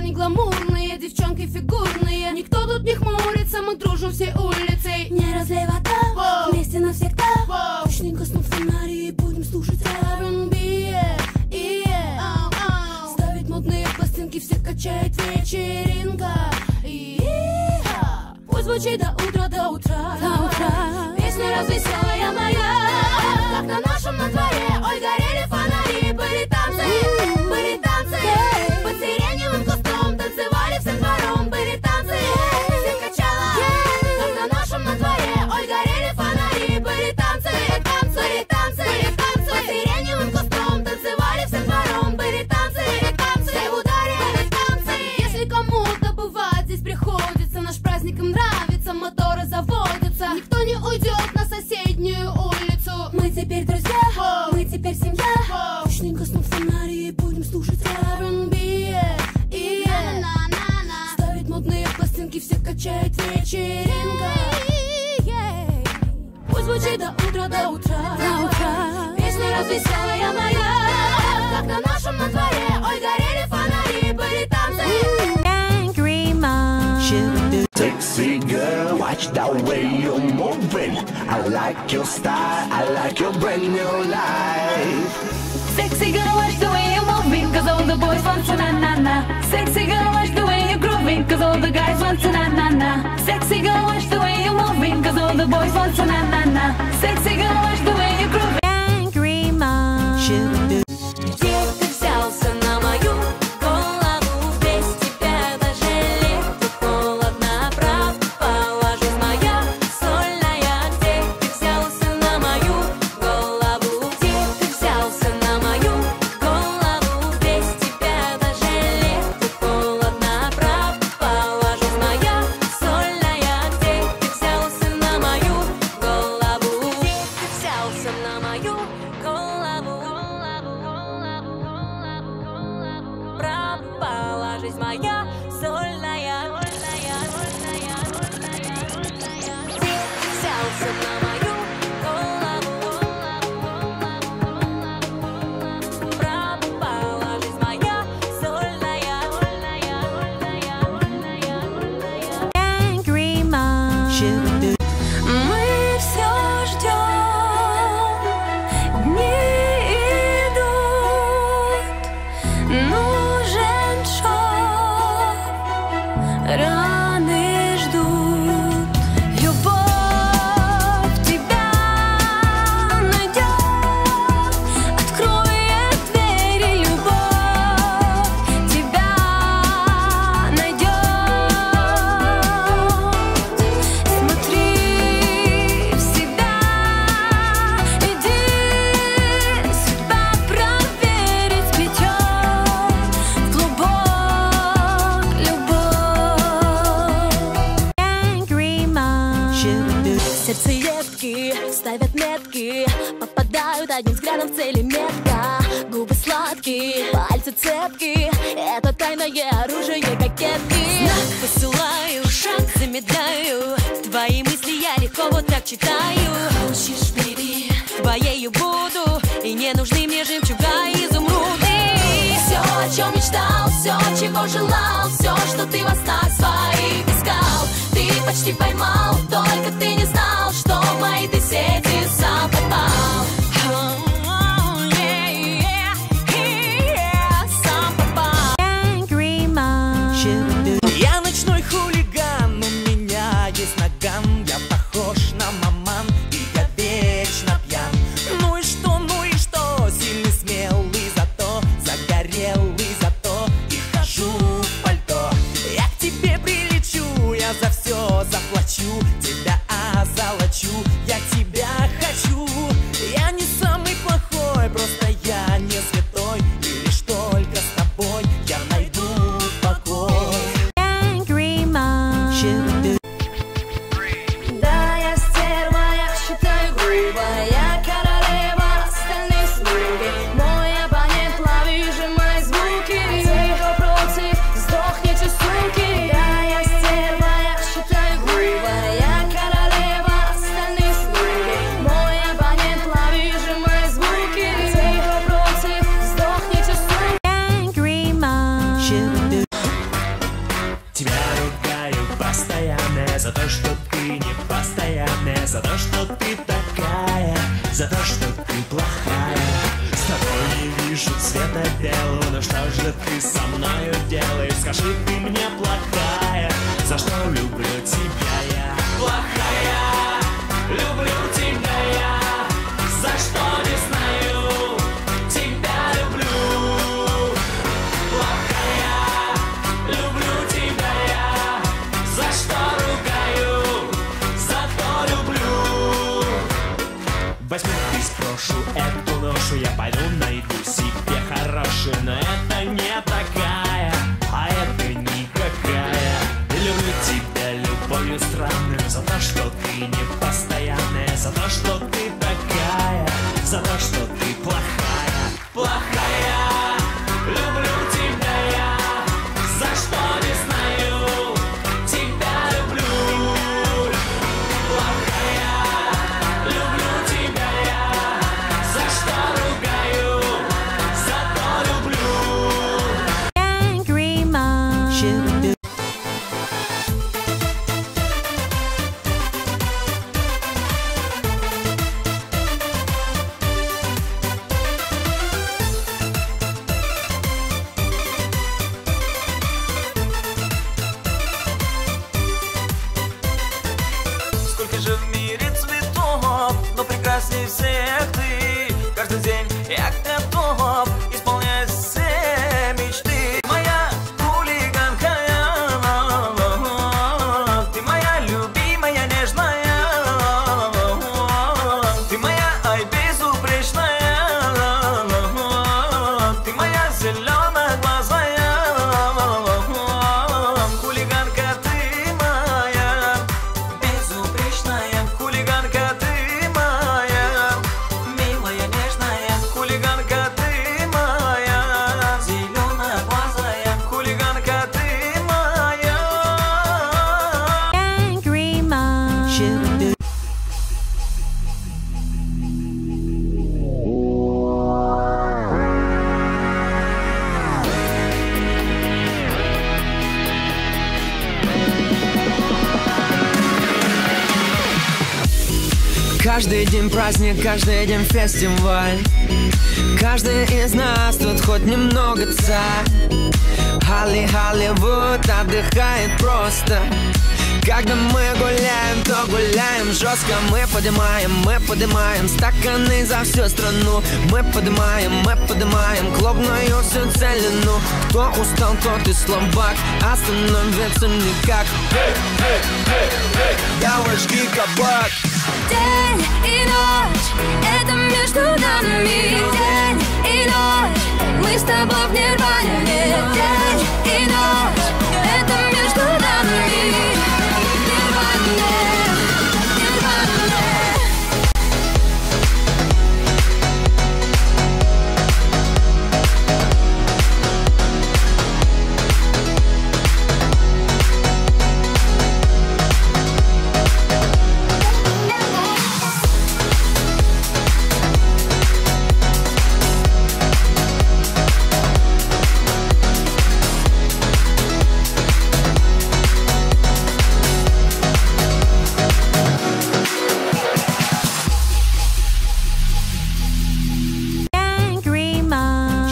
они гламурные, девчонки фигурные. Никто тут не хмурится, мы дружим всей улицей. Не разлей вода, вместе навсегда. Точно гаснут фонари и будем слушать R&B, ставить модные пластинки, все качает вечеринка. Пусть звучит до утра, до утра, до утра. Песня развеселая моя, как на нашем на дворе. Ой, горели фонари, были танцы, были танцы. Под сиреневым кустом танцевали всем двором, были танцы. Все качала, как на нашем на дворе. Ой, горели фонари, были танцы, танцы, танцы, танцы. Под сиреневым кустом танцевали всем двором, были танцы, танцы. Все в ударе, были танцы. Если кому-то бывает здесь приходится, наш праздник им нравится, моторы заводятся. Никто не уйдет на соседнюю улицу. Мы теперь друзья, мы теперь семья. Точно гаснут фонари и будем слушать R&B, ставить модные пластинки, все качает вечеринка. Пусть звучит до утра, до утра, до утра. Песня развеселая моя, как на нашем на дворе. Ой, горели фонари, были танцы. Angry mom. Sexy girl, watch the way you're moving. I like your style, I like your brand new life. Sexy girl, watch the way you're moving, cause all the boys want to na-na-na. Sexy girl, watch the way you're grooving, cause all the guys want to na-na-na. Sexy girl, watch the way you're moving, cause all the boys want to na-na-na. Sexy girl, watch the way you're grooving. Angry mom. Где ты взялся на мою голову? Без тебя даже лето холодно, правда, положись моя сольная. Где ты взялся на мою голову? Где ты взялся на мою голову? Без тебя даже лето холодно, правда, положись моя сольная. Где ты взялся на мою голову? Где ты взялся на мою голову? Положись моя сольная. Где ты взялся на мою голову? Положись моя сольная. Angry mom. Мы все ждем, дни идут, нужен шов, раны ждут. Любовь тебя найдет, откроет двери. Любовь тебя найдет. Смотри в себя, иди, судьба проверить плетет в клубок любовь. Angry mom. Сердцеедки ставят метки, попадают одним взглядом в цели метка. Губы сладкие, пальцы цепкие, это тайное оружие кокетки. Знак посылаю, шаг замедляю, твои мысли я легко вот так читаю. Хочешь, бери, твоею буду, и не нужны мне жемчуга и изумруды. Все, о чем мечтал, все, чего желал, все, что ты во снах своих искал, ты почти поймал, только ты не знал, что в мои ты сети сам попал. Сам попал. Angry mom. Я ночной хулиган, у меня есть наган. Я похож на маман, и я вечно пьян. Ну и что, сильный, смелый, зато загорелый, зато и хожу в пальто. Я к тебе прилечу, я за все заплачу, тебя озолочу, я тебя хочу. Я это делаю. Ну что же ты со мною делаешь? Скажи, ты мне плохая, за что люблю тебя я? Плохая, люблю тебя я, за что не знаю, тебя люблю. Плохая, люблю тебя я, за что ругаю, зато люблю. Возьму и сброшу эту ношу, я пойду найду себе хорошую, но это не такая, а это никакая. Люблю тебя любовью странную, за то, что ты не постоянная, за то, что ты такая, за то, что ты плохая. Плохая, люблю тебя я, за что не знаю, тебя люблю. Плохая, люблю тебя я, за что ругаю, зато люблю. Angry mom. Сколько же в мире цветов, но прекрасней всех ты. Каждый день я готов исполнять все мечты. Моя хулиганка, ты моя любимая, нежная, ты моя, ай, безупречная, ты моя зеленоглазая. Хулиганка, ты моя безупречная, хулиганка, ты моя милая, нежная, хулиганка, ты моя зеленоглазая, хулиганка, ты моя. Angry mom. Каждый день праздник, каждый день фестиваль. Каждый из нас тут хоть немного царь. Холливуд отдыхает просто. Когда мы гуляем, то гуляем жестко. Мы поднимаем стаканы за всю страну. Мы поднимаем клубную всю целину. Кто устал, тот и слабак, остановиться никак. Девушки, кабак. День и ночь, это между нами. День и ночь, мы с тобой в нирване. День и ночь, это между нами. Нирване, нирване. Angry mom.